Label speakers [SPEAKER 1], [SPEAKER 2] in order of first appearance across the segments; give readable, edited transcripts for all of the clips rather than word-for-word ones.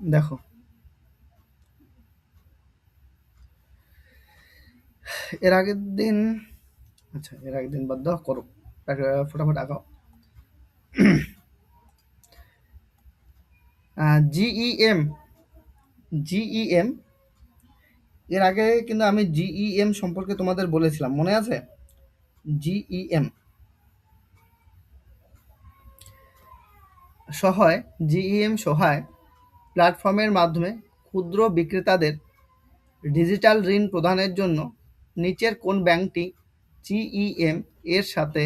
[SPEAKER 1] দেখো, এর আগের দিন, আচ্ছা এর আগের দিন বাদ দাও, করো ফটাফট আঁকাও। জিইএম, জিইএম, এর আগে কিন্তু আমি জিইএম সম্পর্কে তোমাদের বলেছিলাম, মনে আছে? জিইএম সহায়, জিইএম সহায় প্ল্যাটফর্মের মাধ্যমে ক্ষুদ্র বিক্রেতাদের ডিজিটাল ঋণ প্রদানের জন্য নিচের কোন ব্যাংকটি জিইএম এর সাথে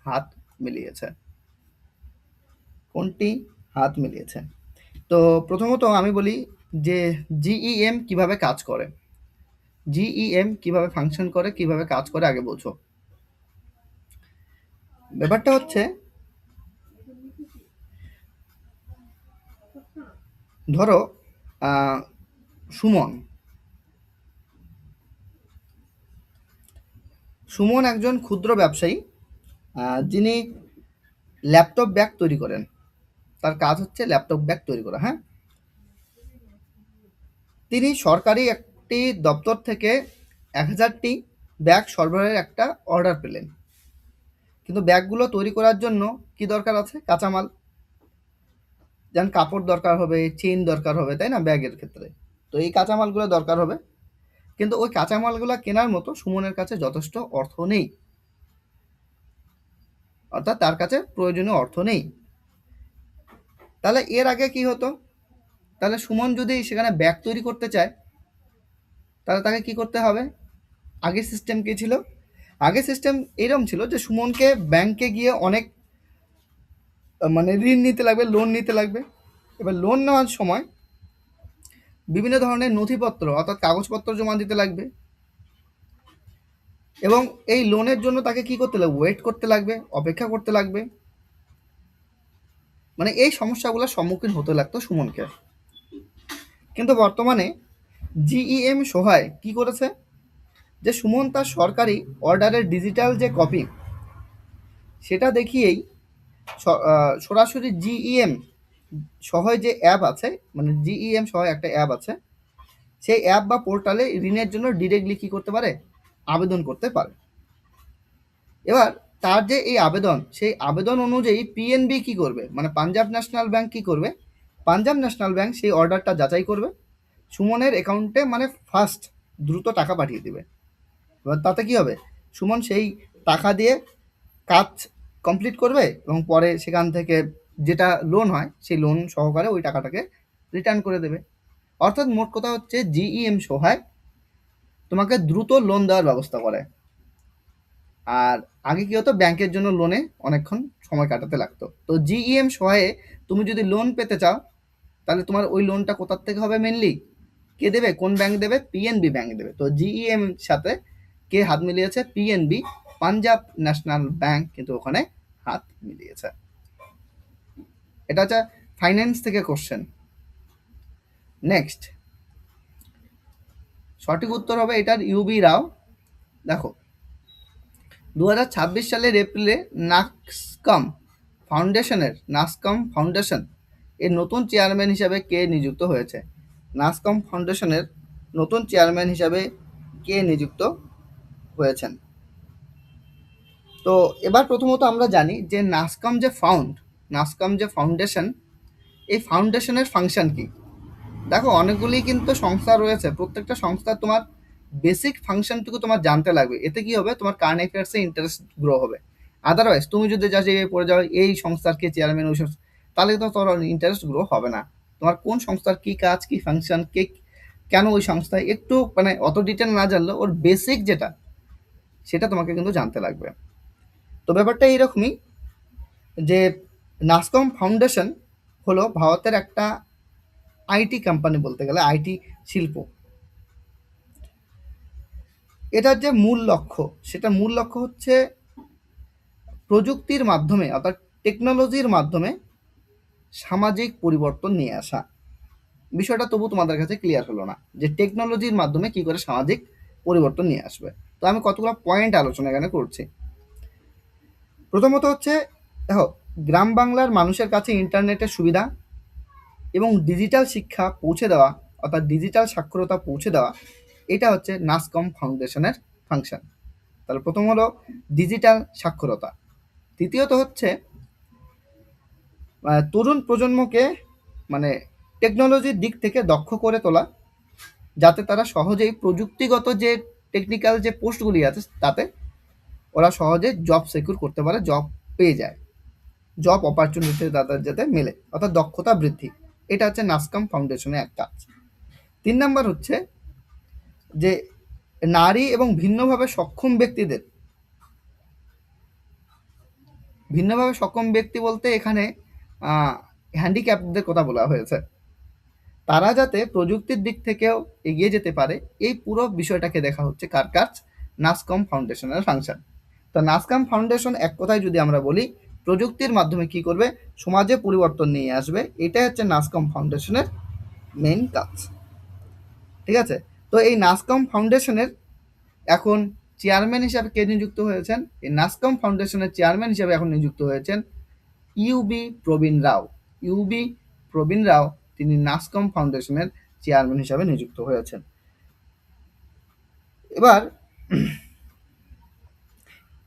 [SPEAKER 1] হাত মিলিয়েছে? কোনটি হাত মিলিয়েছে? তো প্রথমত আমি বলি যে জিইএম কিভাবে কাজ করে, জিইএম কিভাবে ফাংশন করে, কিভাবে কাজ করে আগে বোঝো। ব্যাপারটা হচ্ছে, ধরো আহ, সুমন সুমন একজন ক্ষুদ্র ব্যবসায়ী, যিনি ল্যাপটপ ব্যাগ তৈরি করেন। তার কাজ হচ্ছে ল্যাপটপ ব্যাগ তৈরি করা, হ্যাঁ। তিনি সরকারি একটি দপ্তর থেকে 1000টি ব্যাগ সরবরাহের একটা অর্ডার পেলেন। কিন্তু ব্যাগগুলো তৈরি করার জন্য কি দরকার আছে? কাঁচামাল। যেমন কাপড় দরকার হবে, চেইন দরকার হবে, তাই না, ব্যাগের ক্ষেত্রে। তো এই কাঁচামালগুলো দরকার হবে, কিন্তু ওই কাঁচামালগুলো কেনার মতো সুমনের কাছে যথেষ্ট অর্থ নেই, অর্থাৎ তার কাছে প্রয়োজনীয় অর্থ নেই। তাহলে এর আগে কি হতো? তাহলে সুমন যদি সেখানে ব্যাগ তৈরি করতে চায়, তাহলে তাকে কি করতে হবে? আগের সিস্টেম কি ছিল? আগের সিস্টেম এরকম ছিল যে সুমনকে ব্যাংকে গিয়ে অনেক মানে ঋণ নিতে লাগবে, লোন নিতে লাগবে। এবার লোন নেওয়ার সময় বিভিন্ন ধরনের নথিপত্র অর্থাৎ কাগজপত্র জমা দিতে লাগবে, এবং এই লোনের জন্য তাকে কি করতে লাগবে? ওয়েট করতে লাগবে, অপেক্ষা করতে লাগবে। মানে এই সমস্যাগুলোর সম্মুখীন হতে লাগতো সুমনকে। কিন্তু বর্তমানে জিইএম সহায় কি করেছে, যে সুমন তার সরকারি অর্ডারের ডিজিটাল যে কপি, সেটা দেখিয়েই সরাসরি জিইএম সহায় যে অ্যাপ আছে, মানে জিইএম সহায় একটা অ্যাপ আছে, সেই অ্যাপ বা পোর্টালে ঋণের জন্য ডিরেক্টলি কি করতে পারে? আবেদন করতে পারে। এবার তার যে এই আবেদন, সেই আবেদন অনুযায়ী পিএনবি কি করবে, মানে পাঞ্জাব ন্যাশনাল ব্যাংক কি করবে? পাঞ্জাব ন্যাশনাল ব্যাংক সেই অর্ডারটা যাচাই করবে, সুমনের অ্যাকাউন্টে মানে ফার্স্ট দ্রুত টাকা পাঠিয়ে দিবে। এবার তাতে কি হবে? সুমন সেই টাকা দিয়ে কাজ কমপ্লিট করবে, এবং পরে সেখান থেকে যেটা লোন হয় সেই লোন সহকারে ওই টাকাটাকে রিটার্ন করে দেবে। অর্থাৎ মোট কথা হচ্ছে জিইএম সহায় তোমাকে দ্রুত লোন দেওয়ার ব্যবস্থা করে। আর আগে কি হতো? ব্যাংকের জন্য লোনে অনেকক্ষণ সময় কাটাতে লাগতো। তো জিইএম সহায়ে তুমি যদি লোন পেতে চাও, তাহলে তোমার ওই লোনটা কোথার থেকে হবে? মেনলি কে দেবে? কোন ব্যাংক দেবে? পিএনবি ব্যাংক দেবে। তো জিইএম সাথে কে হাত মিলিয়েছে? পিএনবি, পাঞ্জাব ন্যাশনাল ব্যাংক কিন্তু ওখানে হাত মিলিয়েছে। এটা হচ্ছে ফাইন্যান্স থেকে কোশ্চেন। নেক্সট সঠিক উত্তর হবে এটার ইউবি রাও। দেখো, 2026 সালের এপ্রিলে নাসকম ফাউন্ডেশন এর নতুন চেয়ারম্যান হিসাবে কে নিযুক্ত হয়েছে? নাসকম ফাউন্ডেশনের নতুন চেয়ারম্যান হিসাবে কে নিযুক্ত হয়েছেন? তো এবার প্রথমত আমরা জানি যে নাসকম যে ফাউন্ডেশন, এই ফাউন্ডেশনের ফাংশন কি। দেখো, অনেকগুলি কিন্তু সংস্থা রয়েছে, প্রত্যেকটা সংস্থা তোমার বেসিক ফাংশনটুকু তোমার জানতে লাগবে। এতে কি হবে? তোমার কারেন্ট অ্যাফেয়ার্সে ইন্টারেস্ট গ্রো হবে। আদারওয়াইজ তুমি যদি যা জায়গায় পড়ে যাও এই সংস্থার কে চেয়ারম্যান, ওই সংস্থা, তাহলে তো তোমার ইন্টারেস্ট গ্রো হবে না। তোমার কোন সংস্থার কি কাজ, কি ফাংশন, কে কেন ওই সংস্থায়, একটু মানে অত ডিটেল না জানলেও ওর বেসিক যেটা, সেটা তোমাকে কিন্তু জানতে লাগবে। তো ব্যাপারটা এইরকমই, যে নাসকম ফাউন্ডেশন হলো ভারতের একটা আইটি কোম্পানি, বলতে গেলে আইটি শিল্প। এটার যে মূল লক্ষ্য, সেটা মূল লক্ষ্য হচ্ছে প্রযুক্তির মাধ্যমে অর্থাৎ টেকনোলজির মাধ্যমে সামাজিক পরিবর্তন নিয়ে আসা। বিষয়টা তবু তোমাদের কাছে ক্লিয়ার হলো না, যে টেকনোলজির মাধ্যমে কি করে সামাজিক পরিবর্তন নিয়ে আসবে। তো আমি কতগুলো পয়েন্ট আলোচনা এখানে করছি। প্রথমত হচ্ছে, দেখো, গ্রাম বাংলার মানুষের কাছে ইন্টারনেটের সুবিধা এবং ডিজিটাল শিক্ষা পৌঁছে দেওয়া, অর্থাৎ ডিজিটাল সাক্ষরতা পৌঁছে দেওয়া, এটা হচ্ছে নাসকম ফাউন্ডেশনের ফাংশন। তাহলে প্রথম হলো ডিজিটাল সাক্ষরতা, দ্বিতীয়ত হচ্ছে তরুণ প্রজন্মকে মানে টেকনোলজির দিক থেকে দক্ষ করে তোলা, যাতে তারা সহজেই প্রযুক্তিগত যে টেকনিক্যাল যে পোস্টগুলি আছে তাতে ওরা সহজে জব সিকিউর করতে পারে, জব পেয়ে যায়, জব অপরচুনিটি তাদের যাতে মেলে, অর্থাৎ দক্ষতা বৃদ্ধি। এটা হচ্ছে নাসকম ফাউন্ডেশনের এক কাজ। 3 নাম্বার হচ্ছে যে নারী এবং ভিন্নভাবে সক্ষম ব্যক্তিদের, ভিন্নভাবে সক্ষম ব্যক্তি বলতে এখানে হ্যান্ডিক্যাপদের কথা বলা হয়েছে, তারা যাতে প্রযুক্তির দিক থেকেও এগিয়ে যেতে পারে, এই পুরো বিষয়টাকে দেখা হচ্ছে কার কাজ? নাসকম ফাউন্ডেশনের ফাংশন। তো নাসকম ফাউন্ডেশন এক কথায় যদি আমরা বলি, প্রযুক্তির মাধ্যমে কি করবে? সমাজে পরিবর্তন নিয়ে আসবে। এটাই হচ্ছে নাসকম ফাউন্ডেশনের মেইন কাজ। ঠিক আছে? তো এই নাসকম ফাউন্ডেশনের এখন চেয়ারম্যান হিসাবে কে নিযুক্ত হয়েছেন? এই নাসকম ফাউন্ডেশনের চেয়ারম্যান হিসাবে এখন নিযুক্ত হয়েছেন ইউবি প্রবীণ রাও। ইউবি প্রবীণ রাও তিনি নাসকম ফাউন্ডেশনের চেয়ারম্যান হিসাবে নিযুক্ত হয়েছেন। এবার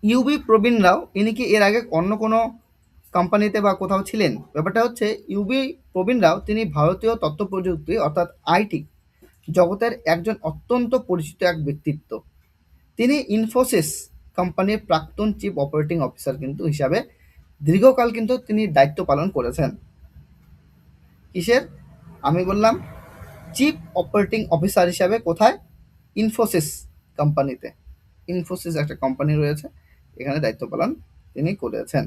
[SPEAKER 1] ইউবি প্রবীণ রাও ইনি কি এর আগে অন্য কোনো কোম্পানিতে বা কোথাও ছিলেন? ব্যাপারটা হচ্ছে ইউবি প্রবীণ রাও তিনি ভারতীয় তথ্য প্রযুক্তি অর্থাৎ আইটি জগতের একজন অত্যন্ত পরিচিত এক ব্যক্তিত্ব। তিনি ইনফোসিস কোম্পানির প্রাক্তন চিফ অপারেটিং অফিসার কিন্তু হিসাবে দীর্ঘকাল কিন্তু তিনি দায়িত্ব পালন করেছেন। কিসের? আমি বললাম চিফ অপারেটিং অফিসার হিসাবে। কোথায়? ইনফোসিস কোম্পানিতে। ইনফোসিস একটা কোম্পানি রয়েছে, এখানে দায়িত্ব পালন তিনি করেছেন।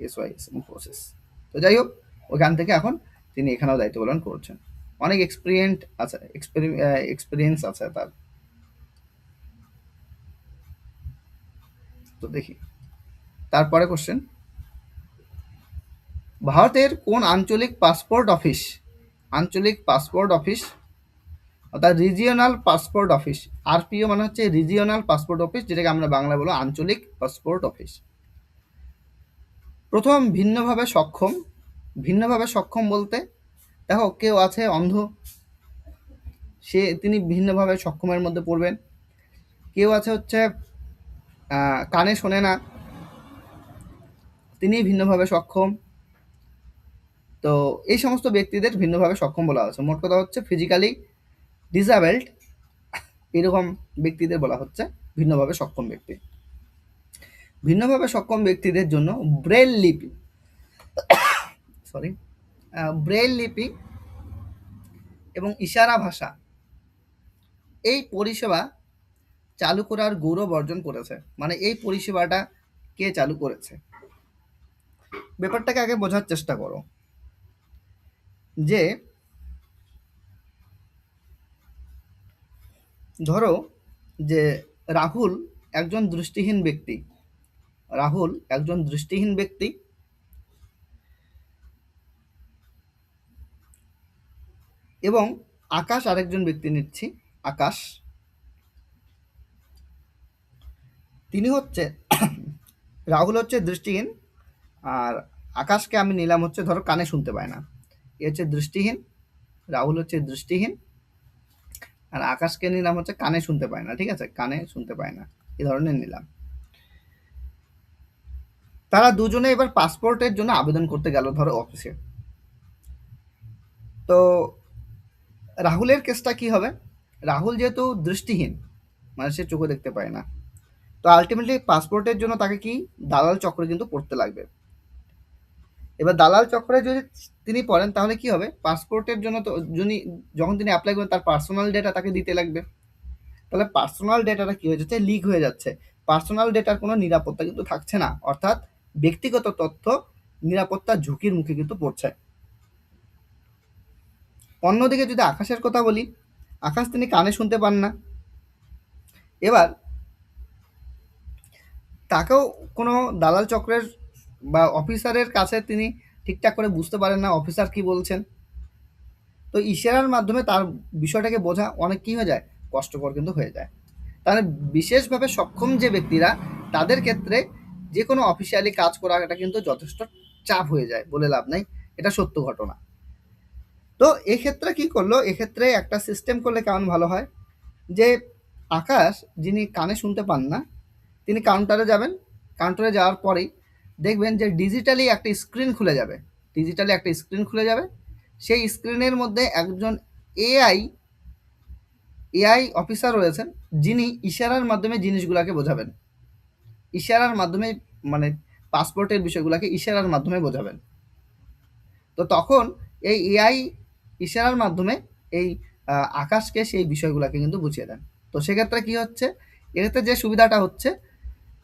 [SPEAKER 1] এসওয়াইএস ইনফোসিস। তো যাই হোক, ওখান থেকে এখন তিনি এখানেও দায়িত্ব পালন করছেন। অনেক এক্সপিরিয়েন্স আছে তার। তো দেখি তারপরে কোশ্চেন, ভারতের কোন আঞ্চলিক পাসপোর্ট অফিস, আঞ্চলিক পাসপোর্ট অফিস অর্থাৎ রিজিওনাল পাসপোর্ট অফিস, আরপিও মানে হচ্ছে রিজিওনাল পাসপোর্ট অফিস, যেটাকে আমরা বাংলা বলবো আঞ্চলিক পাসপোর্ট অফিস। প্রথম ভিন্নভাবে সক্ষম, ভিন্নভাবে সক্ষম বলতে দেখো কেউ আছে অন্ধ, তিনি ভিন্নভাবে সক্ষমের মধ্যে পড়বেন। কেউ আছে হচ্ছে কানে শোনে না, তিনি ভিন্নভাবে সক্ষম। তো এই সমস্ত ব্যক্তিদের ভিন্নভাবে সক্ষম বলা হচ্ছে। মোট কথা হচ্ছে ফিজিক্যালি ডিসেবলড এরকম ব্যক্তিদের বলা হচ্ছে ভিন্নভাবে সক্ষম ব্যক্তি। ভিন্নভাবে সক্ষম ব্যক্তিদের জন্য ব্রেল লিপি ব্রেল লিপি এবং ইশারা ভাষা এই পরিষেবা চালু করার গৌরব অর্জন করেছে। মানে এই পরিষেবাটা কে চালু করেছে? ব্যাপারটাকে আগে বোঝার চেষ্টা করো যে ধরো যে রাহুল একজন দৃষ্টিহীন ব্যক্তি, রাহুল একজন দৃষ্টিহীন ব্যক্তি এবং আকাশ আরেকজন ব্যক্তি নিচ্ছি, আকাশ তিনি হচ্ছে রাহুল হচ্ছে দৃষ্টিহীন, আর আকাশকে আমি নিলাম হচ্ছে ধরো কানে শুনতে পায় না, এ হচ্ছে দৃষ্টিহীন, রাহুল হচ্ছে দৃষ্টিহীন, আর আকাশকে নিলাম হচ্ছে কানে শুনতে পায় না। ঠিক আছে, কানে শুনতে পায় না, এই ধরনের নিলাম। তারা দুজনে এবার পাসপোর্টের জন্য আবেদন করতে গেল ধরো অফিসে। তো রাহুলের কেসটা কি হবে? রাহুল যেহেতু দৃষ্টিহীন, মানে সে চোখে দেখতে পায় না, তো আলটিমেটলি পাসপোর্টের জন্য তাকে কি দালাল চক্রে কিন্তু পড়তে লাগবে। এবার দালাল চক্রে যদি তিনি পড়েন তাহলে কি হবে? পাসপোর্টের জন্য তো যখন তিনি অ্যাপ্লাই করবেন তার পার্সোনাল ডেটা তাকে দিতে লাগবে। তাহলে পার্সোনাল ডেটাটা কি হয়ে যাচ্ছে? লিক হয়ে যাচ্ছে। পার্সোনাল ডেটার কোনো নিরাপত্তা কিন্তু থাকছে না, অর্থাৎ ব্যক্তিগত তথ্য নিরাপত্তার ঝুঁকির মুখে কিন্তু পড়ছে। অন্যদিকে যদি আকাশের কথা বলি, আকাশ তিনি কানে শুনতে পান না, এবার তাকেও কোনো দালাল চক্রের বা অফিসারের কাছে তিনি ঠিকঠাক করে বুঝতে পারেন না অফিসার কি বলছেন। তো ইশারার মাধ্যমে তার বিষয়টাকে বোঝা অনেক কী হয়ে যায়, কষ্টকর কিন্তু হয়ে যায়। তাহলে বিশেষভাবে সক্ষম যে ব্যক্তিরা, তাদের ক্ষেত্রে যে কোনো অফিসিয়ালি কাজ করা এটা কিন্তু যথেষ্ট চাপ হয়ে যায়, বলে লাভ নাই, এটা সত্য ঘটনা। তো এক্ষেত্রে কি করলো, এক্ষেত্রে একটা সিস্টেম করলে কেমন ভালো হয়, যে আকাশ যিনি কানে শুনতে পান না তিনি কাউন্টারে যাবেন, কাউন্টারে যাওয়ার পরেই দেখবেন যে ডিজিটালি একটা স্ক্রিন খুলে যাবে, ডিজিটালি একটা স্ক্রিন খুলে যাবে। সেই স্ক্রিনের মধ্যে একজন এআই এআই অফিসার রয়েছেন, যিনি ইশারার মাধ্যমে জিনিসগুলোকে বোঝাবেন, ইশারার মাধ্যমে, মানে পাসপোর্টের বিষয়গুলোকে ইশারার মাধ্যমে বোঝাবেন। তো তখন এই এআই ইশারার মাধ্যমে এই আকাশকে সেই বিষয়গুলোকে কিন্তু বুঝিয়ে দেন। তো সেক্ষেত্রে কি হচ্ছে, এক্ষেত্রে যে সুবিধাটা হচ্ছে,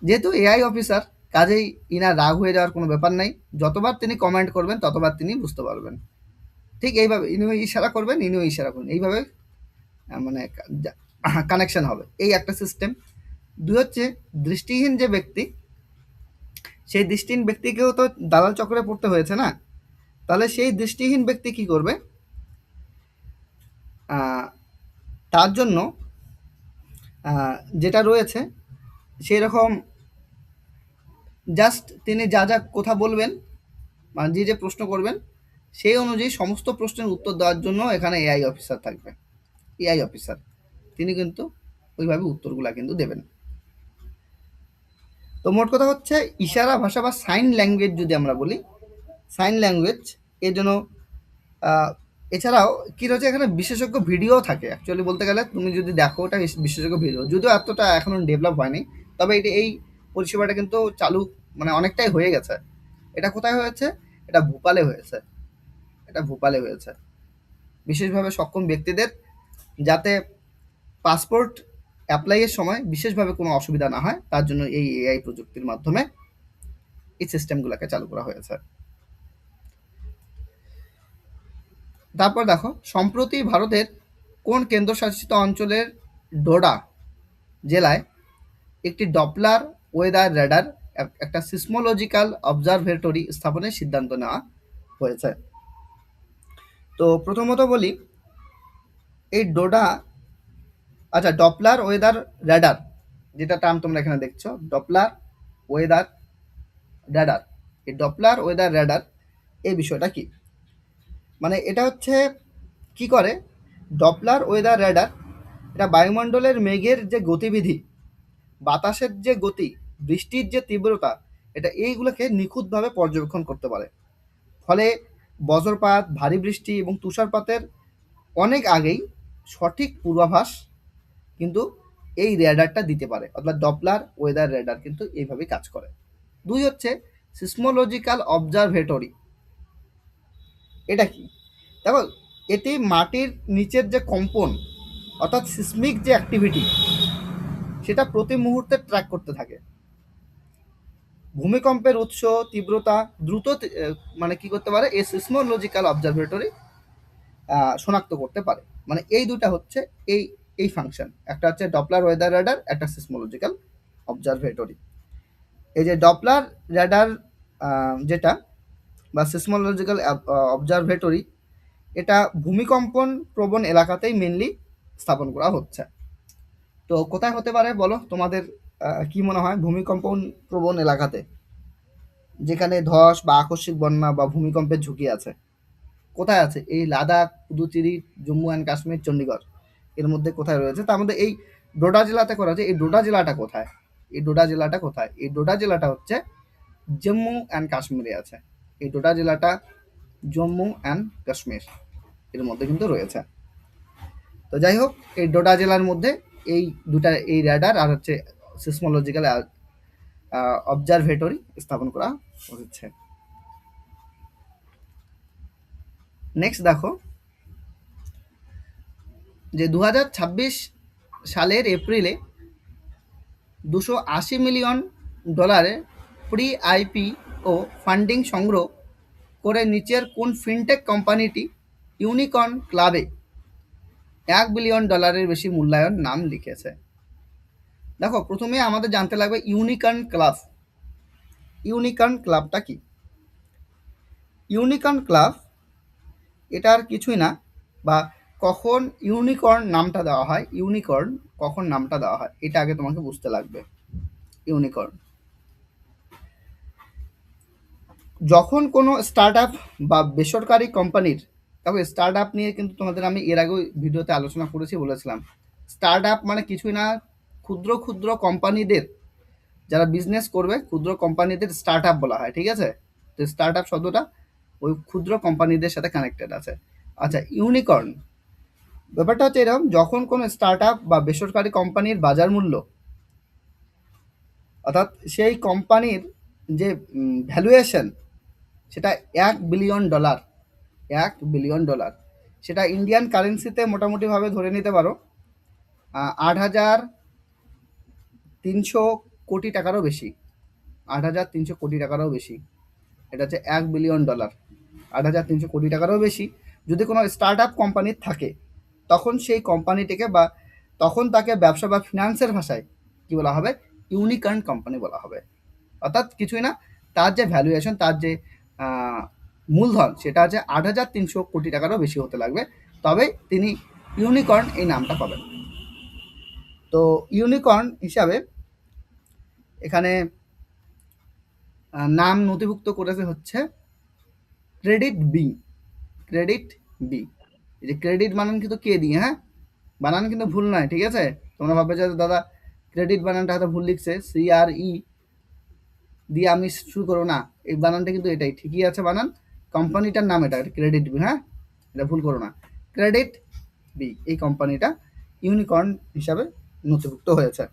[SPEAKER 1] যেহেতু এআই অফিসার, কাজেই ইনার রাগ হয়ে যাওয়ার কোনো ব্যাপার নাই, যতবার তিনি কমেন্ট করবেন ততবার তিনি বুঝতে পারবেন। ঠিক এইভাবে ইনিও ইশারা করবেন, ইনিও ইশারা করবেন, এইভাবে মানে কানেকশন হবে, এই একটা সিস্টেম। দুই হচ্ছে দৃষ্টিহীন যে ব্যক্তি, সেই দৃষ্টিহীন ব্যক্তিকেও তো দালাল চক্রে পড়তে হয়েছে না, তাহলে সেই দৃষ্টিহীন ব্যক্তি কি করবে, তার জন্য যেটা রয়েছে সেই রকম জাস্ট তিনি যা যা কথা বলবেন, মানে যে যে প্রশ্ন করবেন সেই অনুযায়ী সমস্ত প্রশ্নের উত্তর দেওয়ার জন্য এখানে এআই অফিসার থাকবে। এআই অফিসার তিনি কিন্তু ওইভাবে উত্তরগুলা কিন্তু দেবেন। তো মোট কথা হচ্ছে ইশারা ভাষা বা সাইন ল্যাঙ্গুয়েজ যদি আমরা বলি, সাইন ল্যাঙ্গুয়েজ এর জন্য আহ, এছাড়াও কি রয়েছে, এখানে বিশেষজ্ঞ ভিডিও থাকে। অ্যাকচুয়ালি বলতে গেলে তুমি যদি দেখো, ওটা বিশেষজ্ঞ ভিডিও, যদিও এতটা এখনো ডেভেলপ হয়নি, তবে এটা এই পরিষেবাটা কিন্তু চালু মানে অনেকটাই হয়ে গেছে। এটা কোথায় হয়েছে, এটা ভোপালে হয়েছে, এটা ভোপালে হয়েছে। বিশেষভাবে সক্ষম ব্যক্তিদের যাতে পাসপোর্ট অ্যাপ্লাইয়ের সময় বিশেষভাবে কোনো অসুবিধা না হয়, তার জন্য এই এআই প্রযুক্তির মাধ্যমে এই সিস্টেমগুলোকে চালু করা হয়েছে। তারপর দেখো, সম্প্রতি ভারতের কোন কেন্দ্রশাসিত অঞ্চলের ডোডা জেলায় একটি ডপলার ওয়েদার রেডার, একটা সিসমোলজিক্যাল অবজারভেটরি স্থাপনের সিদ্ধান্ত নেওয়া হয়েছে। তো প্রথমত বলি, এই ডোডা, আচ্ছা, ডপলার ওয়েদার রেডার যেটা টার্ম তোমরা এখানে দেখছো, ডপলার ওয়েদার রেডার, এই ডপলার ওয়েদার রেডার এই বিষয়টা কি, মানে এটা হচ্ছে কি করে, ডপলার ওয়েদার রেডার এটা বায়ুমণ্ডলের মেঘের যে গতিবিধি, বাতাসের যে গতি, বৃষ্টির যে তীব্রতা, এটা এইগুলোকে নিখুঁতভাবে পর্যবেক্ষণ করতে পারে। ফলে বজ্রপাত, ভারী বৃষ্টি এবং তুষারপাতের অনেক আগেই সঠিক পূর্বাভাস কিন্তু এই রেডারটা দিতে পারে, অর্থাৎ ডপলার ওয়েদার রেডার কিন্তু এইভাবেই কাজ করে। দুই হচ্ছে সিসমোলজিক্যাল অবজারভেটরি। এটা কি, দেখো, এটি মাটির নিচের যে কম্পন, অর্থাৎ সিসমিক যে অ্যাক্টিভিটি, সেটা প্রতি মুহূর্তে ট্র্যাক করতে থাকে। ভূমিকম্পের উৎস, তীব্রতা দ্রুত মানে কি করতে পারে, এই সিসমোলজিক্যাল অবজারভেটরি শনাক্ত করতে পারে। মানে এই দুটা হচ্ছে এই এই ফাংশন, একটা হচ্ছে ডপলার ওয়েদার রেডার, একটা সিসমোলজিক্যাল অবজারভেটরি। এই যে ডপলার রেডার যেটা বা সিসমোলজিক্যাল অবজারভেটরি, এটা ভূমিকম্পন প্রবণ এলাকাতেই মেনলি স্থাপন করা হচ্ছে। তো কোথায় হতে পারে বলো, তোমাদের কি মনে হয়, ভূমিকম্পন প্রবণ এলাকাতে, যেখানে ধস বা আকস্মিক বন্যা বা ভূমিকম্পের ঝুঁকি আছে, কোথায় আছে? এই লাদাখ, পুদুচেরি, জম্মু অ্যান্ড কাশ্মীর, চণ্ডীগড়, এর মধ্যে কোথায় রয়েছে? তার মধ্যে এই ডোডা জেলাতে করা আছে। এই ডোডা জেলাটা কোথায়? এই ডোডা জেলাটা কোথায়? এই ডোডা জেলাটা হচ্ছে জম্মু অ্যান্ড কাশ্মীরে আছে। এই ডোডা জেলাটা জম্মু অ্যান্ড কাশ্মীর এর মধ্যে কিন্তু রয়েছে। তো যাই হোক, এই ডোডা জেলার মধ্যে এই দুটা, এই র্যাডার আর হচ্ছে সিসমোলজিক্যাল অবজারভেটরি স্থাপন করা হচ্ছে। নেক্সট দেখো, যে 2026 সালের এপ্রিলে $280 মিলিয়ন প্রি আইপিও ফান্ডিং সংগ্রহ করে নিচের কোন ফিনটেক কোম্পানিটি ইউনিকর্ন ক্লাবে $1 বিলিয়ন বেশি মূল্যায়ন নাম লিখেছে? দেখো, প্রথমে আমাদের জানতে লাগবে ইউনিকর্ন ক্লাব। ইউনিকর্ন ক্লাবটা কি? ইউনিকর্ন ক্লাব এটা আর কিছুই না, বা কখন ইউনিকর্ন নামটা দেওয়া হয়, ইউনিকর্ন কখন নামটা দেওয়া হয় এটা আগে তোমাকে বুঝতে লাগবে। ইউনিকর্ন যখন কোনো স্টার্ট আপ বা বেসরকারি কোম্পানির তবে স্টার্ট আপ নিয়ে কিন্তু তোমাদের আমি এর আগেও ভিডিওতে আলোচনা করেছি, বলেছিলাম স্টার্ট আপ মানে কিছুই না, ক্ষুদ্র ক্ষুদ্র কোম্পানিদের যারা বিজনেস করবে, ক্ষুদ্র কোম্পানিদের স্টার্ট আপ বলা হয়, ঠিক আছে? তো স্টার্ট আপ শব্দটা ওই ক্ষুদ্র কোম্পানিদের সাথে কানেক্টেড আছে। আচ্ছা, ইউনিকর্ন ব্যাপারটা হচ্ছে এরকম, যখন কোনো স্টার্ট আপ বা বেসরকারি কোম্পানির বাজার মূল্য, অর্থাৎ সেই কোম্পানির যে ভ্যালুয়েশন, সেটা $1 বিলিয়ন, $1 বিলিয়ন, সেটা ইন্ডিয়ান কারেন্সিতে মোটামুটিভাবে ধরে নিতে পারো 8,300 কোটি টাকারও বেশি, 8,300 কোটি টাকারও বেশি। এটা হচ্ছে $1 বিলিয়ন, 8,300 কোটি টাকারও বেশি। যদি কোনো স্টার্ট আপ কোম্পানির থাকে, তখন সেই কোম্পানিটিকে বা তখন তাকে ব্যবসা বা ফিনান্সের ভাষায় কী বলা হবে? ইউনিকর্ন কোম্পানি বলা হবে। অর্থাৎ কিছুই না, তার যে ভ্যালুয়েশন, তার যে মূলধন, সেটা হচ্ছে 8,300 কোটি টাকারও বেশি হতে লাগবে, তবে তিনি ইউনিকর্ন এই নামটা পাবেন। তো ইউনিকর্ন হিসাবে এখানে নাম নথিভুক্ত করেছে হচ্ছে ক্রেডিট বি, ক্রেডিট বি। এই যে ক্রেডিট বানান কিন্তু কে দিয়ে, হ্যাঁ, বানান কিন্তু ভুল নয়, ঠিক আছে? তোমরা ভাববে যে দাদা ক্রেডিট বানানটা হয়তো ভুল লিখছে, CRE দিয়ে আমি শুরু করো না, এই বানানটা কিন্তু এটাই ঠিকই আছে বানান, কোম্পানিটার নাম এটা ক্রেডিট বি, হ্যাঁ, এটা ভুল করো না। ক্রেডিট বি এই কোম্পানিটা ইউনিকর্ন হিসাবে নথিভুক্ত হয়েছে।